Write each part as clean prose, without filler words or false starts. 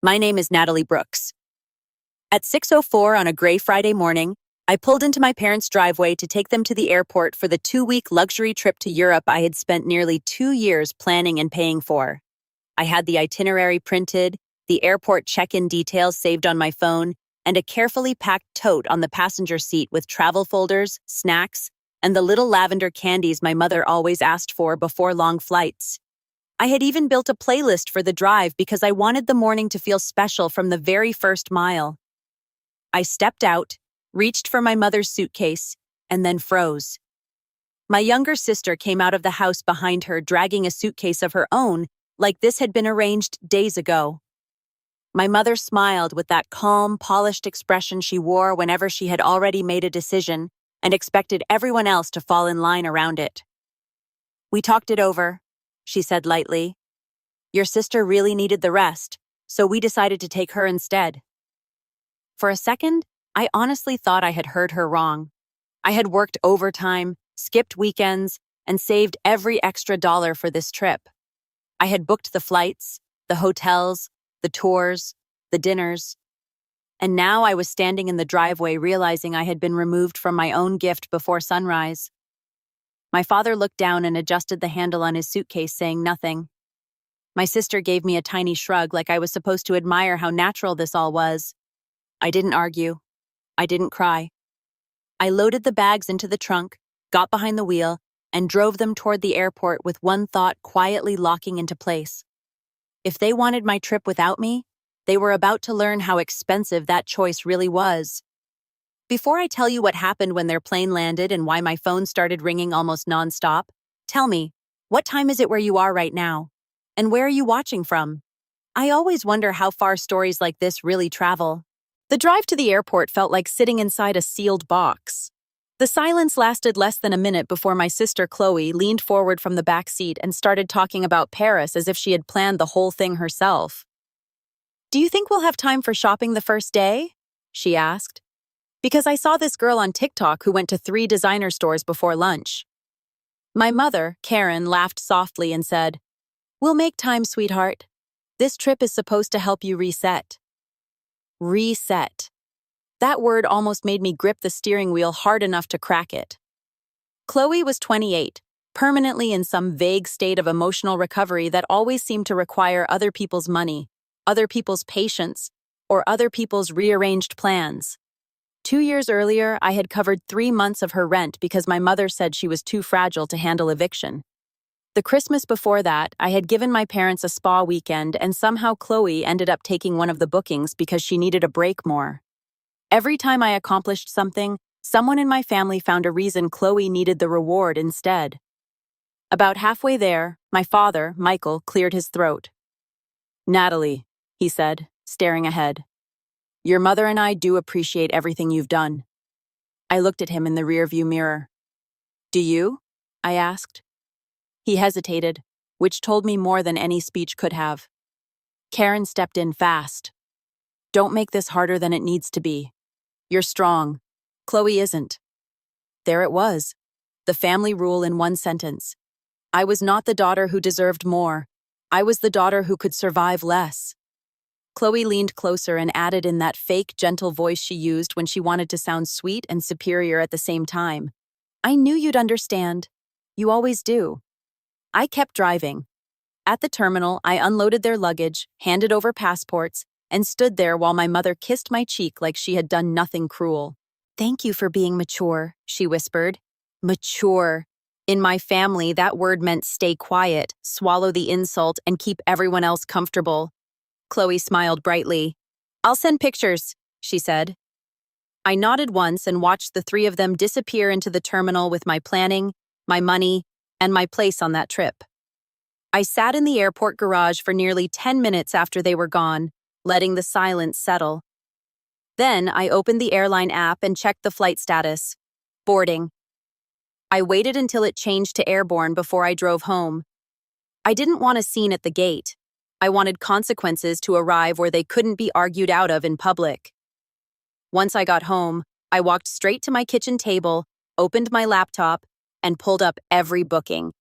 My name is Natalie Brooks. At 6:04 on a gray Friday morning, I pulled into my parents' driveway to take them to the airport for the 2-week luxury trip to Europe I had spent nearly 2 years planning and paying for. I had the itinerary printed, the airport check-in details saved on my phone, and a carefully packed tote on the passenger seat with travel folders, snacks, and the little lavender candies my mother always asked for before long flights. I had even built a playlist for the drive because I wanted the morning to feel special from the very first mile. I stepped out, reached for my mother's suitcase, and then froze. My younger sister came out of the house behind her dragging a suitcase of her own, like this had been arranged days ago. My mother smiled with that calm, polished expression she wore whenever she had already made a decision and expected everyone else to fall in line around it. "We talked it over," she said lightly. "Your sister really needed the rest, so we decided to take her instead." For a second, I honestly thought I had heard her wrong. I had worked overtime, skipped weekends, and saved every extra dollar for this trip. I had booked the flights, the hotels, the tours, the dinners. And now I was standing in the driveway realizing I had been removed from my own gift before sunrise. My father looked down and adjusted the handle on his suitcase, saying nothing. My sister gave me a tiny shrug like I was supposed to admire how natural this all was. I didn't argue. I didn't cry. I loaded the bags into the trunk, got behind the wheel, and drove them toward the airport with one thought quietly locking into place. If they wanted my trip without me, they were about to learn how expensive that choice really was. Before I tell you what happened when their plane landed and why my phone started ringing almost nonstop, tell me, what time is it where you are right now? And where are you watching from? I always wonder how far stories like this really travel. The drive to the airport felt like sitting inside a sealed box. The silence lasted less than a minute before my sister Chloe leaned forward from the back seat and started talking about Paris as if she had planned the whole thing herself. "Do you think we'll have time for shopping the first day?" she asked. "Because I saw this girl on TikTok who went to 3 designer stores before lunch." My mother, Karen, laughed softly and said, "We'll make time, sweetheart. This trip is supposed to help you reset." Reset. That word almost made me grip the steering wheel hard enough to crack it. Chloe was 28, permanently in some vague state of emotional recovery that always seemed to require other people's money, other people's patience, or other people's rearranged plans. 2 years earlier, I had covered 3 months of her rent because my mother said she was too fragile to handle eviction. The Christmas before that, I had given my parents a spa weekend, and somehow Chloe ended up taking one of the bookings because she needed a break more. Every time I accomplished something, someone in my family found a reason Chloe needed the reward instead. About halfway there, my father, Michael, cleared his throat. "Natalie," he said, staring ahead, "your mother and I do appreciate everything you've done." I looked at him in the rearview mirror. "Do you?" I asked. He hesitated, which told me more than any speech could have. Karen stepped in fast. "Don't make this harder than it needs to be. You're strong. Chloe isn't." There it was, the family rule in one sentence. I was not the daughter who deserved more. I was the daughter who could survive less. Chloe leaned closer and added in that fake, gentle voice she used when she wanted to sound sweet and superior at the same time. "I knew you'd understand. You always do." I kept driving. At the terminal, I unloaded their luggage, handed over passports, and stood there while my mother kissed my cheek like she had done nothing cruel. "Thank you for being mature," she whispered. Mature. In my family, that word meant stay quiet, swallow the insult, and keep everyone else comfortable. Chloe smiled brightly. "I'll send pictures," she said. I nodded once and watched the 3 of them disappear into the terminal with my planning, my money, and my place on that trip. I sat in the airport garage for nearly 10 minutes after they were gone, letting the silence settle. Then I opened the airline app and checked the flight status. Boarding. I waited until it changed to airborne before I drove home. I didn't want a scene at the gate. I wanted consequences to arrive where they couldn't be argued out of in public. Once I got home, I walked straight to my kitchen table, opened my laptop, and pulled up every booking.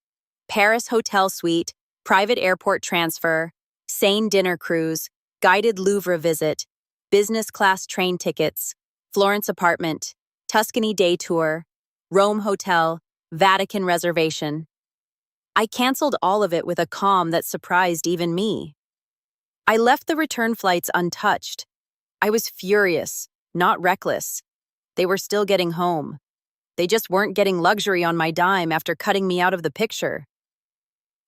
Paris hotel suite, private airport transfer, sane dinner cruise, guided Louvre visit, business class train tickets, Florence apartment, Tuscany day tour, Rome hotel, Vatican reservation. I canceled all of it with a calm that surprised even me. I left the return flights untouched. I was furious, not reckless. They were still getting home. They just weren't getting luxury on my dime after cutting me out of the picture.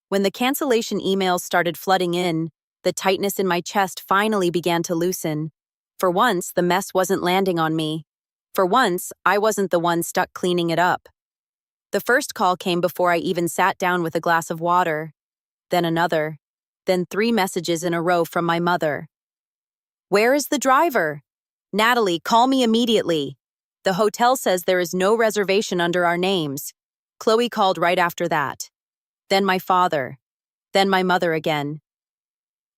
When the cancellation emails started flooding in, the tightness in my chest finally began to loosen. For once, the mess wasn't landing on me. For once, I wasn't the one stuck cleaning it up. The first call came before I even sat down with a glass of water. Then another. Then 3 messages in a row from my mother. "Where is the driver? Natalie, call me immediately. The hotel says there is no reservation under our names." Chloe called right after that. Then my father. Then my mother again.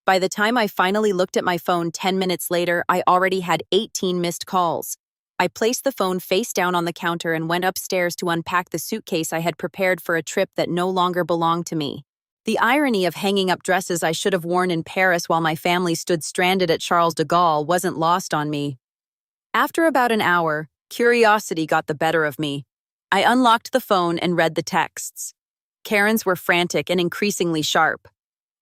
By the time I finally looked at my phone 10 minutes later, I already had 18 missed calls. I placed the phone face down on the counter and went upstairs to unpack the suitcase I had prepared for a trip that no longer belonged to me. The irony of hanging up dresses I should have worn in Paris while my family stood stranded at Charles de Gaulle wasn't lost on me. After about an hour, curiosity got the better of me. I unlocked the phone and read the texts. Karen's were frantic and increasingly sharp.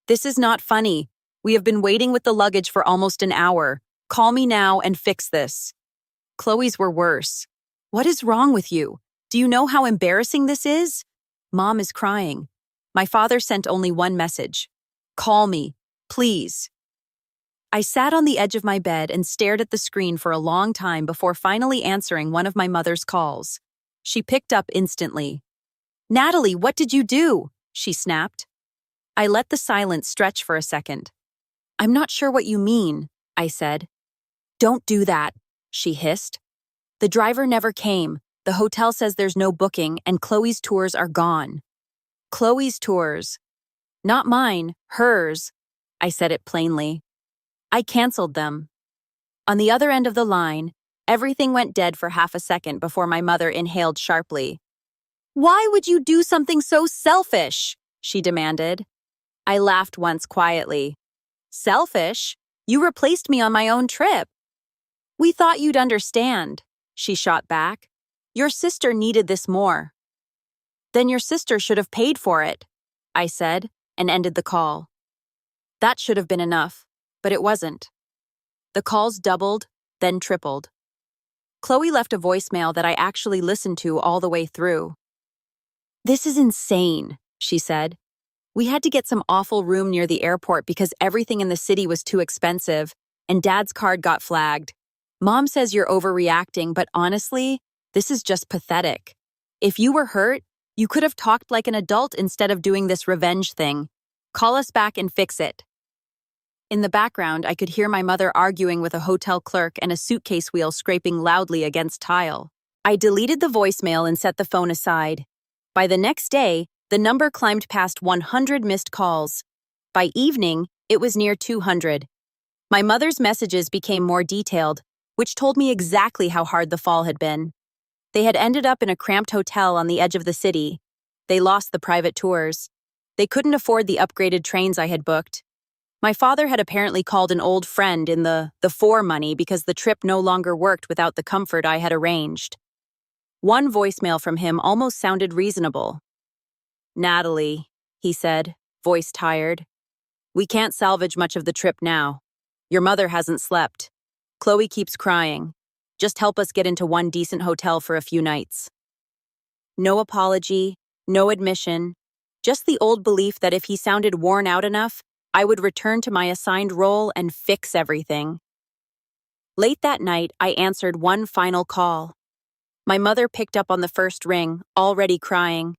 "This is not funny. We have been waiting with the luggage for almost an hour. Call me now and fix this." Chloe's were worse. "What is wrong with you? Do you know how embarrassing this is? Mom is crying." My father sent only one message. "Call me, please." I sat on the edge of my bed and stared at the screen for a long time before finally answering one of my mother's calls. She picked up instantly. "Natalie, what did you do?" she snapped. I let the silence stretch for a second. "I'm not sure what you mean," I said. "Don't do that," she hissed. "The driver never came. The hotel says there's no booking and Chloe's tours are gone." Chloe's tours. Not mine, hers. I said it plainly. I canceled them. On the other end of the line, everything went dead for half a second before my mother inhaled sharply. "Why would you do something so selfish?" she demanded. I laughed once quietly. "Selfish? You replaced me on my own trip." "We thought you'd understand," she shot back. "Your sister needed this more." "Then your sister should have paid for it," I said, and ended the call. That should have been enough, but it wasn't. The calls doubled, then tripled. Chloe left a voicemail that I actually listened to all the way through. "This is insane," she said. "We had to get some awful room near the airport because everything in the city was too expensive, and Dad's card got flagged. Mom says you're overreacting, but honestly, this is just pathetic. If you were hurt, you could have talked like an adult instead of doing this revenge thing. Call us back and fix it." In the background, I could hear my mother arguing with a hotel clerk and a suitcase wheel scraping loudly against tile. I deleted the voicemail and set the phone aside. By the next day, the number climbed past 100 missed calls. By evening, it was near 200. My mother's messages became more detailed, which told me exactly how hard the fall had been. They had ended up in a cramped hotel on the edge of the city. They lost the private tours. They couldn't afford the upgraded trains I had booked. My father had apparently called an old friend in the for money because the trip no longer worked without the comfort I had arranged. One voicemail from him almost sounded reasonable. "Natalie," he said, voice tired. "We can't salvage much of the trip now. Your mother hasn't slept. Chloe keeps crying. Just help us get into one decent hotel for a few nights." No apology, no admission, just the old belief that if he sounded worn out enough, I would return to my assigned role and fix everything. Late that night, I answered one final call. My mother picked up on the first ring, already crying.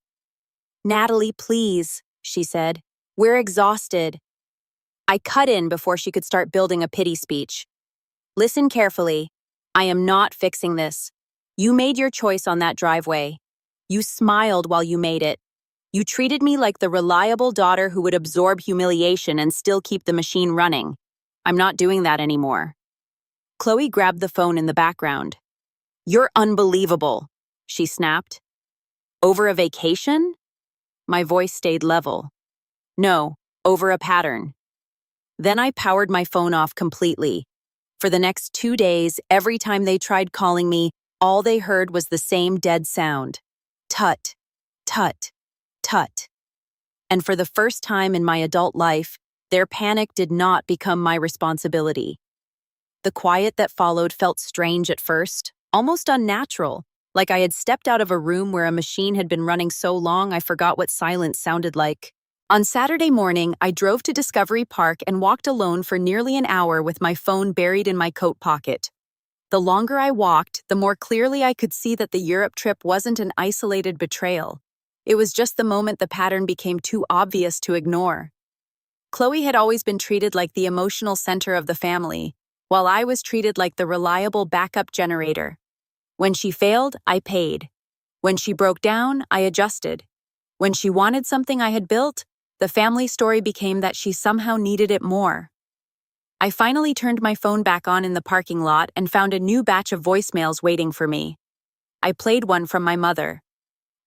"Natalie, please," she said. "We're exhausted." I cut in before she could start building a pity speech. "Listen carefully. I am not fixing this. You made your choice on that driveway. You smiled while you made it. You treated me like the reliable daughter who would absorb humiliation and still keep the machine running. I'm not doing that anymore." Chloe grabbed the phone in the background. "You're unbelievable," she snapped. "Over a vacation?" My voice stayed level. "No, over a pattern." Then I powered my phone off completely. For the next 2 days, every time they tried calling me, all they heard was the same dead sound. Tut, tut, tut. And for the first time in my adult life, their panic did not become my responsibility. The quiet that followed felt strange at first, almost unnatural, like I had stepped out of a room where a machine had been running so long I forgot what silence sounded like. On Saturday morning, I drove to Discovery Park and walked alone for nearly an hour with my phone buried in my coat pocket. The longer I walked, the more clearly I could see that the Europe trip wasn't an isolated betrayal. It was just the moment the pattern became too obvious to ignore. Chloe had always been treated like the emotional center of the family, while I was treated like the reliable backup generator. When she failed, I paid. When she broke down, I adjusted. When she wanted something I had built, the family story became that she somehow needed it more. I finally turned my phone back on in the parking lot and found a new batch of voicemails waiting for me. I played one from my mother.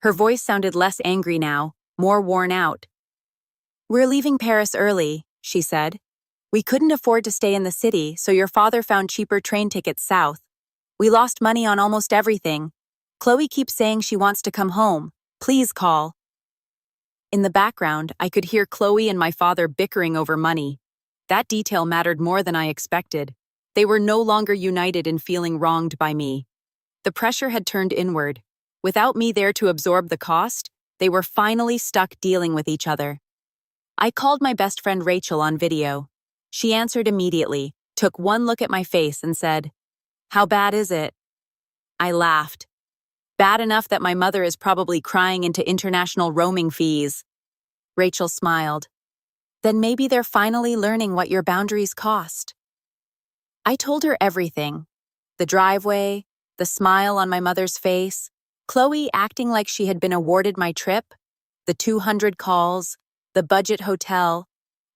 Her voice sounded less angry now, more worn out. "We're leaving Paris early," she said. "We couldn't afford to stay in the city, so your father found cheaper train tickets south. We lost money on almost everything. Chloe keeps saying she wants to come home. Please call." In the background, I could hear Chloe and my father bickering over money. That detail mattered more than I expected. They were no longer united in feeling wronged by me. The pressure had turned inward. Without me there to absorb the cost, they were finally stuck dealing with each other. I called my best friend Rachel on video. She answered immediately, took one look at my face and said, "How bad is it?" I laughed. "Bad enough that my mother is probably crying into international roaming fees." Rachel smiled. "Then maybe they're finally learning what your boundaries cost." I told her everything. The driveway, the smile on my mother's face, Chloe acting like she had been awarded my trip, the 200 calls, the budget hotel,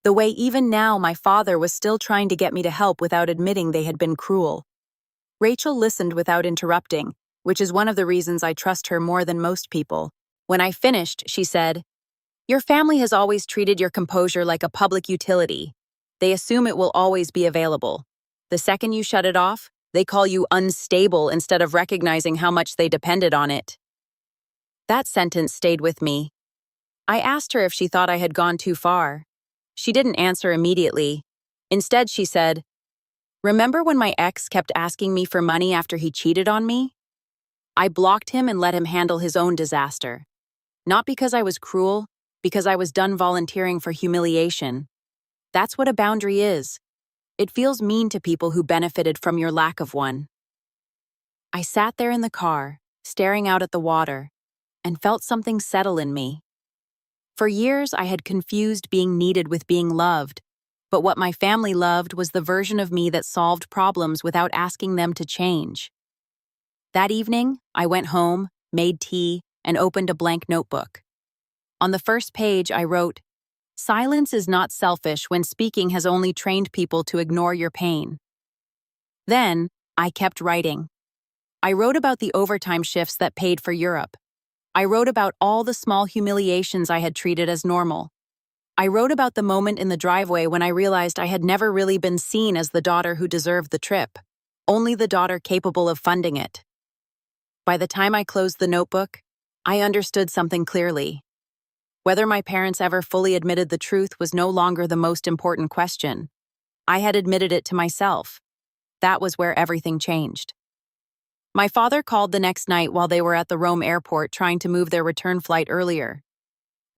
the way even now my father was still trying to get me to help without admitting they had been cruel. Rachel listened without interrupting, which is one of the reasons I trust her more than most people. When I finished, she said, "Your family has always treated your composure like a public utility. They assume it will always be available. The second you shut it off, they call you unstable instead of recognizing how much they depended on it." That sentence stayed with me. I asked her if she thought I had gone too far. She didn't answer immediately. Instead, she said, "Remember when my ex kept asking me for money after he cheated on me? I blocked him and let him handle his own disaster. Not because I was cruel, because I was done volunteering for humiliation. That's what a boundary is. It feels mean to people who benefited from your lack of one." I sat there in the car, staring out at the water, and felt something settle in me. For years, I had confused being needed with being loved, but what my family loved was the version of me that solved problems without asking them to change. That evening, I went home, made tea, and opened a blank notebook. On the first page, I wrote, "Silence is not selfish when speaking has only trained people to ignore your pain." Then, I kept writing. I wrote about the overtime shifts that paid for Europe. I wrote about all the small humiliations I had treated as normal. I wrote about the moment in the driveway when I realized I had never really been seen as the daughter who deserved the trip, only the daughter capable of funding it. By the time I closed the notebook, I understood something clearly. Whether my parents ever fully admitted the truth was no longer the most important question. I had admitted it to myself. That was where everything changed. My father called the next night while they were at the Rome airport trying to move their return flight earlier.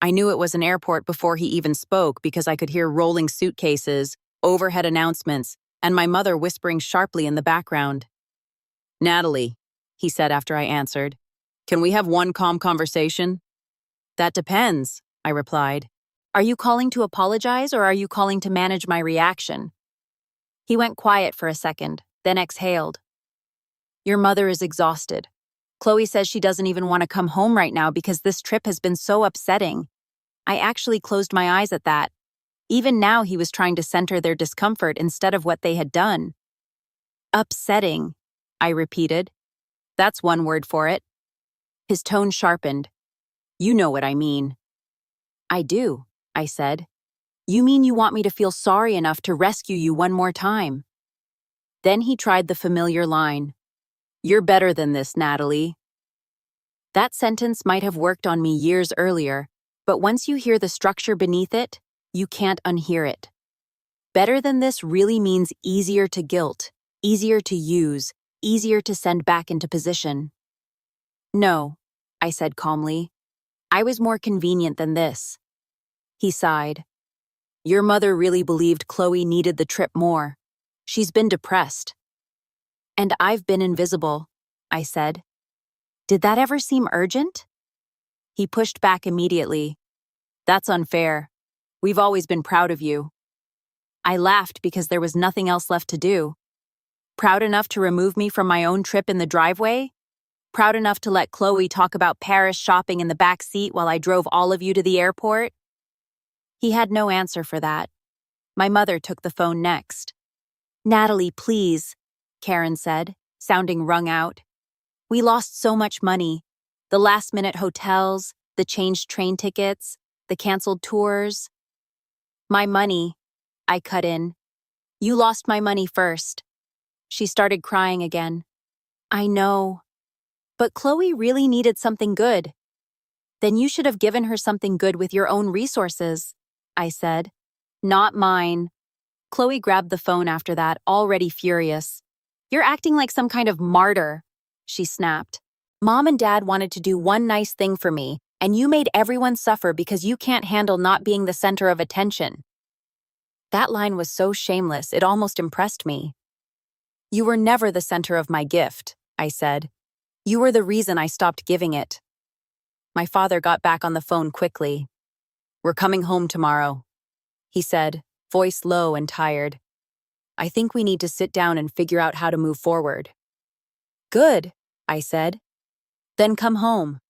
I knew it was an airport before he even spoke because I could hear rolling suitcases, overhead announcements, and my mother whispering sharply in the background. "Natalie," he said after I answered, "can we have one calm conversation?" "That depends," I replied. "Are you calling to apologize or are you calling to manage my reaction?" He went quiet for a second, then exhaled. "Your mother is exhausted. Chloe says she doesn't even want to come home right now because this trip has been so upsetting." I actually closed my eyes at that. Even now he was trying to center their discomfort instead of what they had done. "Upsetting," I repeated. "That's one word for it." His tone sharpened. "You know what I mean." "I do," I said. You mean you want me to feel sorry enough to rescue you one more time? Then he tried the familiar line. You're better than this, Natalie. That sentence might have worked on me years earlier, but once you hear the structure beneath it, you can't unhear it. Better than this really means easier to guilt, easier to use, easier to send back into position. No, I said calmly. I was more convenient than this. He sighed. Your mother really believed Chloe needed the trip more. She's been depressed. And I've been invisible, I said. Did that ever seem urgent? He pushed back immediately. That's unfair. We've always been proud of you. I laughed because there was nothing else left to do. Proud enough to remove me from my own trip in the driveway? Proud enough to let Chloe talk about Paris shopping in the back seat while I drove all of you to the airport? He had no answer for that. My mother took the phone next. Natalie, please, Karen said, sounding wrung out. We lost so much money. The last-minute hotels, the changed train tickets, the canceled tours. My money, I cut in. You lost my money first. She started crying again. I know. But Chloe really needed something good. Then you should have given her something good with your own resources, I said. Not mine. Chloe grabbed the phone after that, already furious. You're acting like some kind of martyr, she snapped. Mom and Dad wanted to do one nice thing for me, and you made everyone suffer because you can't handle not being the center of attention. That line was so shameless, it almost impressed me. You were never the center of my gift, I said. You were the reason I stopped giving it. My father got back on the phone quickly. We're coming home tomorrow, he said, voice low and tired. I think we need to sit down and figure out how to move forward. Good, I said. Then come home.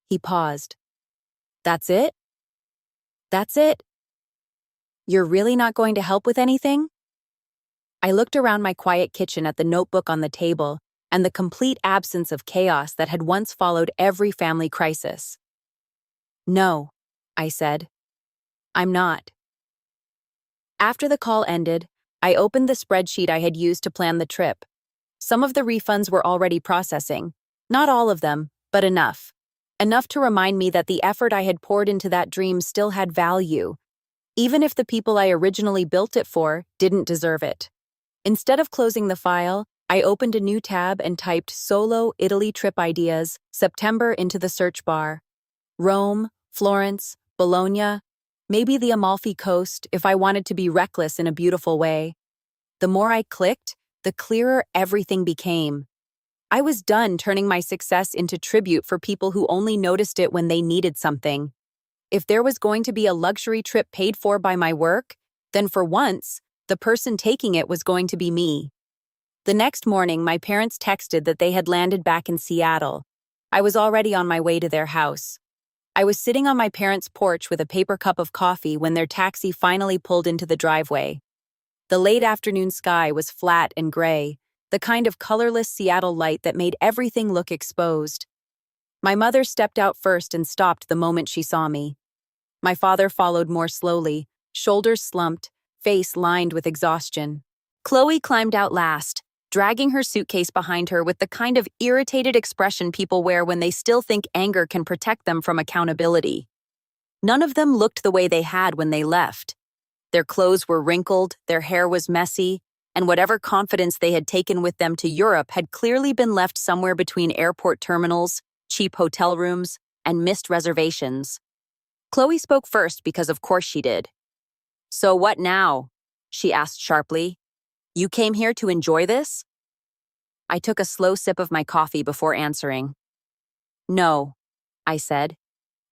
He paused. That's it? That's it? You're really not going to help with anything? I looked around my quiet kitchen at the notebook on the table and the complete absence of chaos that had once followed every family crisis. No, I said. I'm not. After the call ended, I opened the spreadsheet I had used to plan the trip. Some of the refunds were already processing. Not all of them, but enough. Enough to remind me that the effort I had poured into that dream still had value, even if the people I originally built it for didn't deserve it. Instead of closing the file, I opened a new tab and typed Solo Italy Trip Ideas, September into the search bar. Rome, Florence, Bologna, maybe the Amalfi Coast if I wanted to be reckless in a beautiful way. The more I clicked, the clearer everything became. I was done turning my success into tribute for people who only noticed it when they needed something. If there was going to be a luxury trip paid for by my work, then for once, the person taking it was going to be me. The next morning, my parents texted that they had landed back in Seattle. I was already on my way to their house. I was sitting on my parents' porch with a paper cup of coffee when their taxi finally pulled into the driveway. The late afternoon sky was flat and gray, the kind of colorless Seattle light that made everything look exposed. My mother stepped out first and stopped the moment she saw me. My father followed more slowly, shoulders slumped, face lined with exhaustion. Chloe climbed out last, dragging her suitcase behind her with the kind of irritated expression people wear when they still think anger can protect them from accountability. None of them looked the way they had when they left. Their clothes were wrinkled, their hair was messy, and whatever confidence they had taken with them to Europe had clearly been left somewhere between airport terminals, cheap hotel rooms, and missed reservations. Chloe spoke first because of course she did. So what now? She asked sharply. You came here to enjoy this? I took a slow sip of my coffee before answering. No, I said.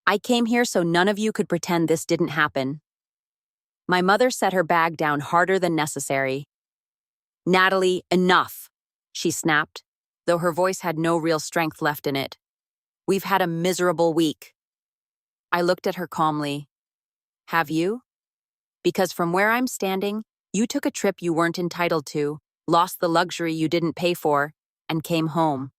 I came here so none of you could pretend this didn't happen. My mother set her bag down harder than necessary. Natalie, enough, she snapped, though her voice had no real strength left in it. We've had a miserable week. I looked at her calmly. Have you? Because from where I'm standing, you took a trip you weren't entitled to, lost the luxury you didn't pay for, and came home.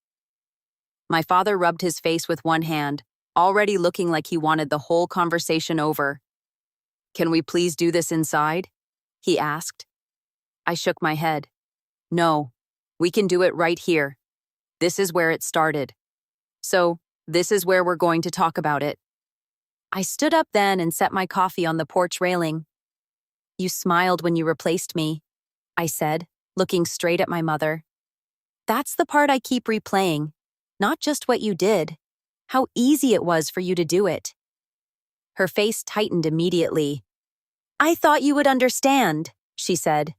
My father rubbed his face with one hand, already looking like he wanted the whole conversation over. Can we please do this inside? He asked. I shook my head. No, we can do it right here. This is where it started. So, this is where we're going to talk about it. I stood up then and set my coffee on the porch railing. You smiled when you replaced me, I said, looking straight at my mother. That's the part I keep replaying, not just what you did, how easy it was for you to do it. Her face tightened immediately. I thought you would understand, she said.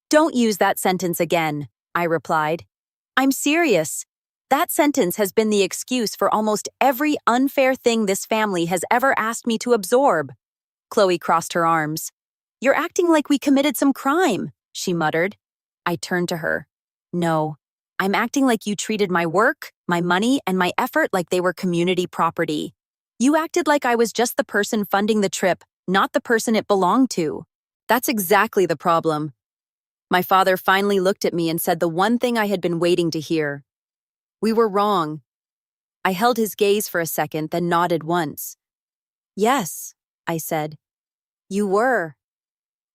Don't use that sentence again, I replied. I'm serious. That sentence has been the excuse for almost every unfair thing this family has ever asked me to absorb. Chloe crossed her arms. You're acting like we committed some crime, she muttered. I turned to her. No, I'm acting like you treated my work, my money, and my effort like they were community property. You acted like I was just the person funding the trip, not the person it belonged to. That's exactly the problem. My father finally looked at me and said the one thing I had been waiting to hear. We were wrong. I held his gaze for a second, then nodded once. Yes, I said. You were.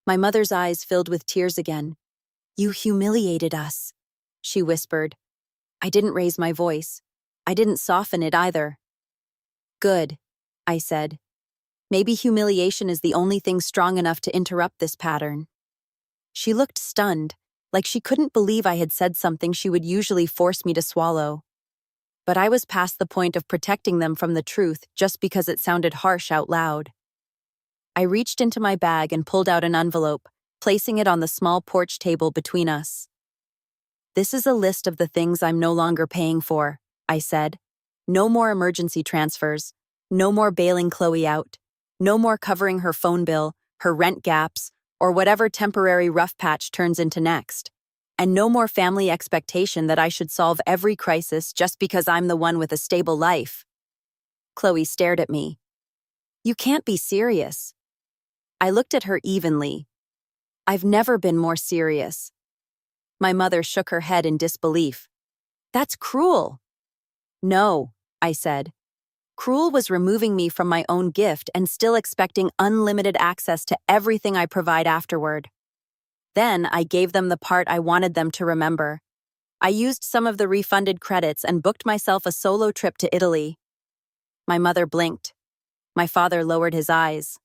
My mother's eyes filled with tears again. You humiliated us, she whispered. I didn't raise my voice. I didn't soften it either. Good, I said. Maybe humiliation is the only thing strong enough to interrupt this pattern. She looked stunned, like she couldn't believe I had said something she would usually force me to swallow. But I was past the point of protecting them from the truth just because it sounded harsh out loud. I reached into my bag and pulled out an envelope, placing it on the small porch table between us. This is a list of the things I'm no longer paying for, I said. No more emergency transfers. No more bailing Chloe out. No more covering her phone bill, her rent gaps, or whatever temporary rough patch turns into next. And no more family expectation that I should solve every crisis just because I'm the one with a stable life. Chloe stared at me. You can't be serious. I looked at her evenly. I've never been more serious. My mother shook her head in disbelief. That's cruel. No, I said. Cruel was removing me from my own gift and still expecting unlimited access to everything I provide afterward. Then I gave them the part I wanted them to remember. I used some of the refunded credits and booked myself a solo trip to Italy. My mother blinked. My father lowered his eyes.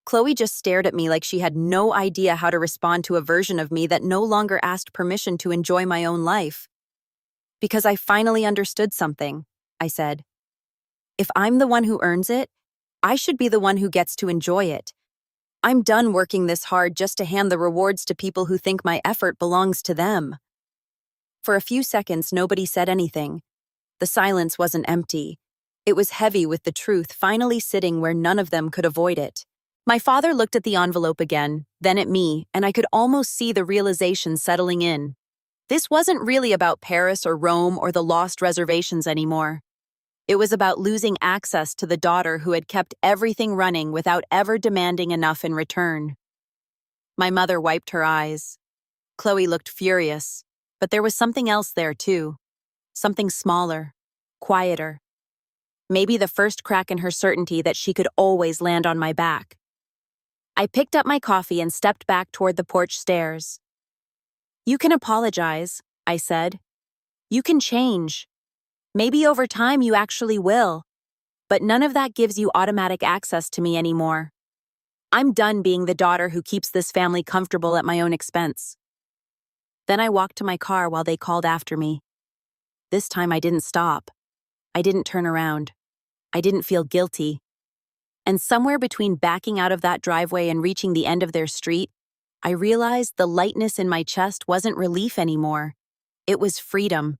Chloe just stared at me like she had no idea how to respond to a version of me that no longer asked permission to enjoy my own life. Because I finally understood something, I said. If I'm the one who earns it, I should be the one who gets to enjoy it. I'm done working this hard just to hand the rewards to people who think my effort belongs to them. For a few seconds, nobody said anything. The silence wasn't empty. It was heavy with the truth finally sitting where none of them could avoid it. My father looked at the envelope again, then at me, and I could almost see the realization settling in. This wasn't really about Paris or Rome or the lost reservations anymore. It was about losing access to the daughter who had kept everything running without ever demanding enough in return. My mother wiped her eyes. Chloe looked furious, but there was something else there too. Something smaller, quieter. Maybe the first crack in her certainty that she could always land on my back. I picked up my coffee and stepped back toward the porch stairs. You can apologize, I said. You can change. Maybe over time you actually will, but none of that gives you automatic access to me anymore. I'm done being the daughter who keeps this family comfortable at my own expense. Then I walked to my car while they called after me. This time I didn't stop. I didn't turn around. I didn't feel guilty. And somewhere between backing out of that driveway and reaching the end of their street, I realized the lightness in my chest wasn't relief anymore. It was freedom.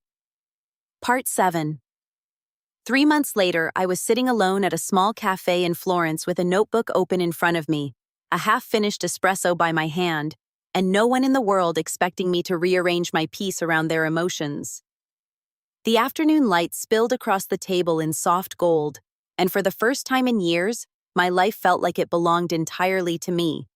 Part 7. 3 months later, I was sitting alone at a small cafe in Florence with a notebook open in front of me, a half-finished espresso by my hand, and no one in the world expecting me to rearrange my piece around their emotions. The afternoon light spilled across the table in soft gold, and for the first time in years, my life felt like it belonged entirely to me.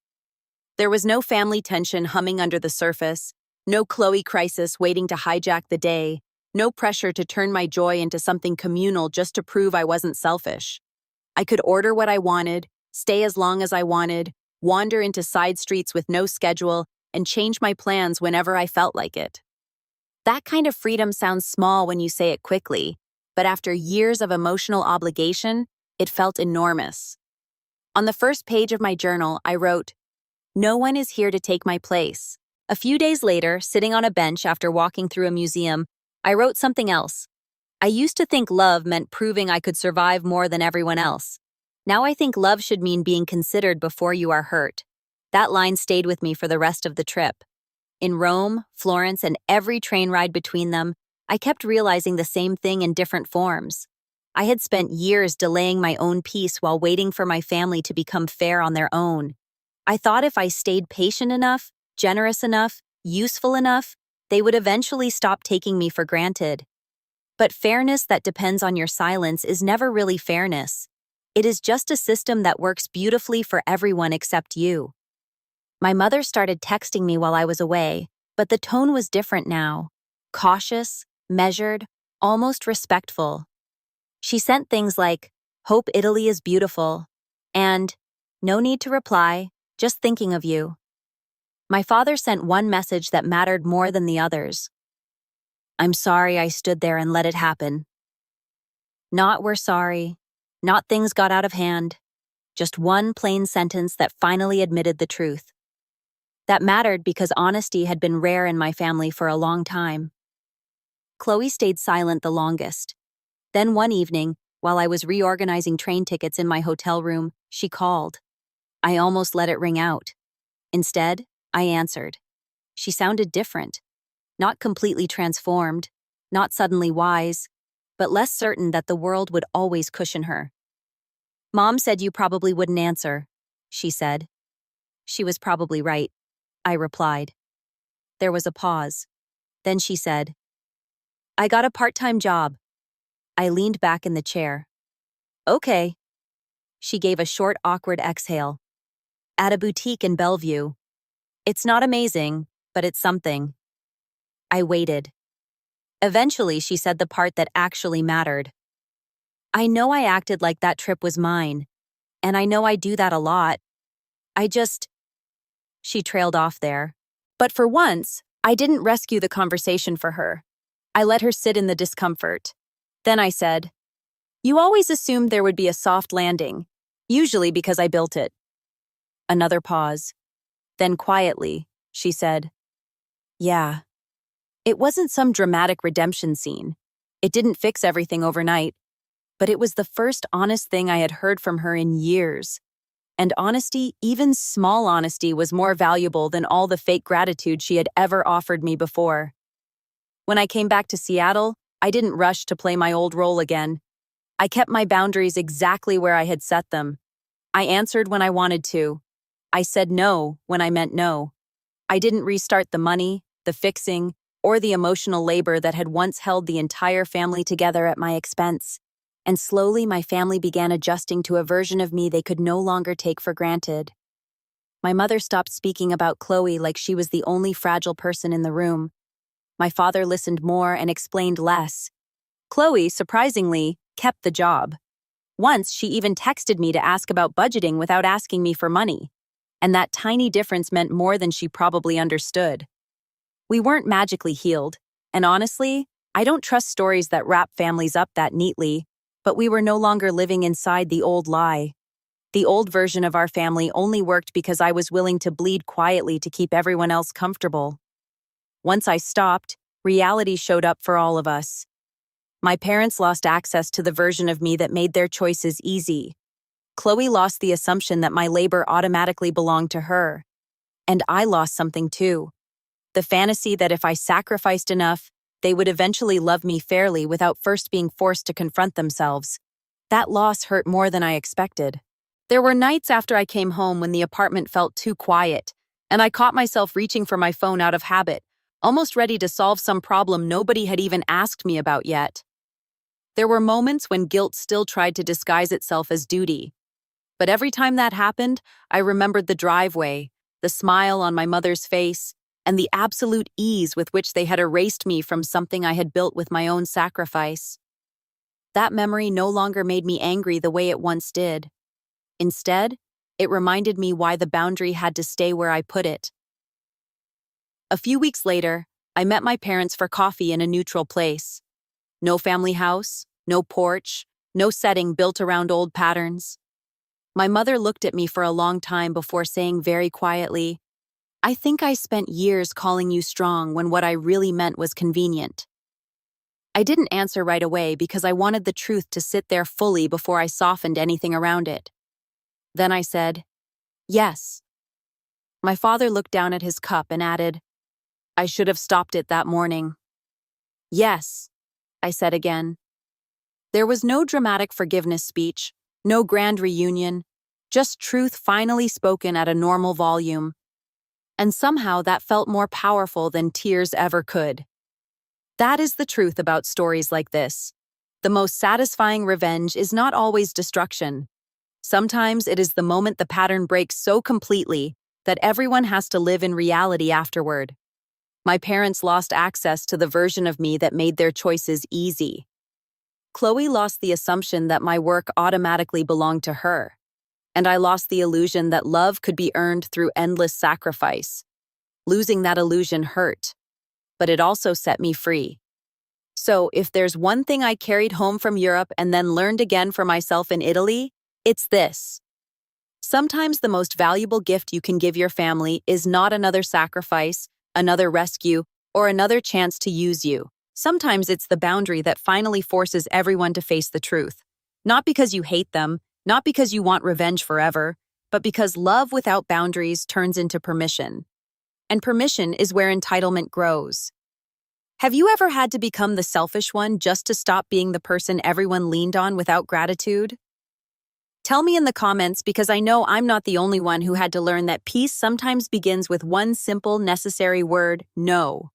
There was no family tension humming under the surface, no Chloe crisis waiting to hijack the day, no pressure to turn my joy into something communal just to prove I wasn't selfish. I could order what I wanted, stay as long as I wanted, wander into side streets with no schedule, and change my plans whenever I felt like it. That kind of freedom sounds small when you say it quickly, but after years of emotional obligation, it felt enormous. On the first page of my journal, I wrote, "No one is here to take my place." A few days later, sitting on a bench after walking through a museum, I wrote something else. I used to think love meant proving I could survive more than everyone else. Now I think love should mean being considered before you are hurt. That line stayed with me for the rest of the trip. In Rome, Florence, and every train ride between them, I kept realizing the same thing in different forms. I had spent years delaying my own peace while waiting for my family to become fair on their own. I thought if I stayed patient enough, generous enough, useful enough, they would eventually stop taking me for granted. But fairness that depends on your silence is never really fairness. It is just a system that works beautifully for everyone except you. My mother started texting me while I was away, but the tone was different now. Cautious, measured, almost respectful. She sent things like, "Hope Italy is beautiful," and "No need to reply, just thinking of you." My father sent one message that mattered more than the others. "I'm sorry I stood there and let it happen." Not "we're sorry," not "things got out of hand," just one plain sentence that finally admitted the truth. That mattered because honesty had been rare in my family for a long time. Chloe stayed silent the longest. Then one evening, while I was reorganizing train tickets in my hotel room, she called. I almost let it ring out. Instead, I answered. She sounded different. Not completely transformed, not suddenly wise, but less certain that the world would always cushion her. "Mom said you probably wouldn't answer," she said. She was probably right, I replied. There was a pause. Then she said, "I got a part-time job." I leaned back in the chair. "Okay." She gave a short, awkward exhale. "At a boutique in Bellevue. It's not amazing, but it's something." I waited. Eventually, she said the part that actually mattered. "I know I acted like that trip was mine, and I know I do that a lot. I just—" She trailed off there. But for once, I didn't rescue the conversation for her. I let her sit in the discomfort. Then I said, "You always assumed there would be a soft landing, usually because I built it." Another pause. Then quietly, she said, "Yeah." It wasn't some dramatic redemption scene. It didn't fix everything overnight. But it was the first honest thing I had heard from her in years. And honesty, even small honesty, was more valuable than all the fake gratitude she had ever offered me before. When I came back to Seattle, I didn't rush to play my old role again. I kept my boundaries exactly where I had set them. I answered when I wanted to. I said no when I meant no. I didn't restart the money, the fixing, or the emotional labor that had once held the entire family together at my expense. And slowly my family began adjusting to a version of me they could no longer take for granted. My mother stopped speaking about Chloe like she was the only fragile person in the room. My father listened more and explained less. Chloe, surprisingly, kept the job. Once, she even texted me to ask about budgeting without asking me for money. And that tiny difference meant more than she probably understood. We weren't magically healed, and honestly, I don't trust stories that wrap families up that neatly, but we were no longer living inside the old lie. The old version of our family only worked because I was willing to bleed quietly to keep everyone else comfortable. Once I stopped, reality showed up for all of us. My parents lost access to the version of me that made their choices easy. Chloe lost the assumption that my labor automatically belonged to her. And I lost something too. The fantasy that if I sacrificed enough, they would eventually love me fairly without first being forced to confront themselves. That loss hurt more than I expected. There were nights after I came home when the apartment felt too quiet, and I caught myself reaching for my phone out of habit, almost ready to solve some problem nobody had even asked me about yet. There were moments when guilt still tried to disguise itself as duty. But every time that happened, I remembered the driveway, the smile on my mother's face, and the absolute ease with which they had erased me from something I had built with my own sacrifice. That memory no longer made me angry the way it once did. Instead, It reminded me why the boundary had to stay where I put it. A few weeks later, I met my parents for coffee in a neutral place. No family house, no porch, no setting built around old patterns. My mother looked at me for a long time before saying very quietly, "I think I spent years calling you strong when what I really meant was convenient." I didn't answer right away because I wanted the truth to sit there fully before I softened anything around it. Then I said, "Yes." My father looked down at his cup and added, "I should have stopped it that morning." "Yes," I said again. There was no dramatic forgiveness speech, no grand reunion, just truth finally spoken at a normal volume. And somehow that felt more powerful than tears ever could. That is the truth about stories like this. The most satisfying revenge is not always destruction. Sometimes it is the moment the pattern breaks so completely that everyone has to live in reality afterward. My parents lost access to the version of me that made their choices easy. Chloe lost the assumption that my work automatically belonged to her, and I lost the illusion that love could be earned through endless sacrifice. Losing that illusion hurt, but it also set me free. So, if there's one thing I carried home from Europe and then learned again for myself in Italy, it's this. Sometimes the most valuable gift you can give your family is not another sacrifice, another rescue, or another chance to use you. Sometimes it's the boundary that finally forces everyone to face the truth. Not because you hate them, not because you want revenge forever, but because love without boundaries turns into permission. And permission is where entitlement grows. Have you ever had to become the selfish one just to stop being the person everyone leaned on without gratitude? Tell me in the comments because I know I'm not the only one who had to learn that peace sometimes begins with one simple, necessary word, no.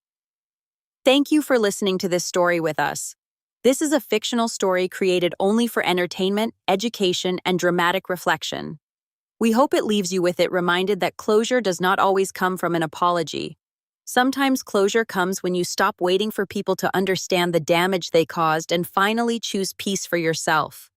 Thank you for listening to this story with us. This is a fictional story created only for entertainment, education, and dramatic reflection. We hope it leaves you with it reminded that closure does not always come from an apology. Sometimes closure comes when you stop waiting for people to understand the damage they caused and finally choose peace for yourself.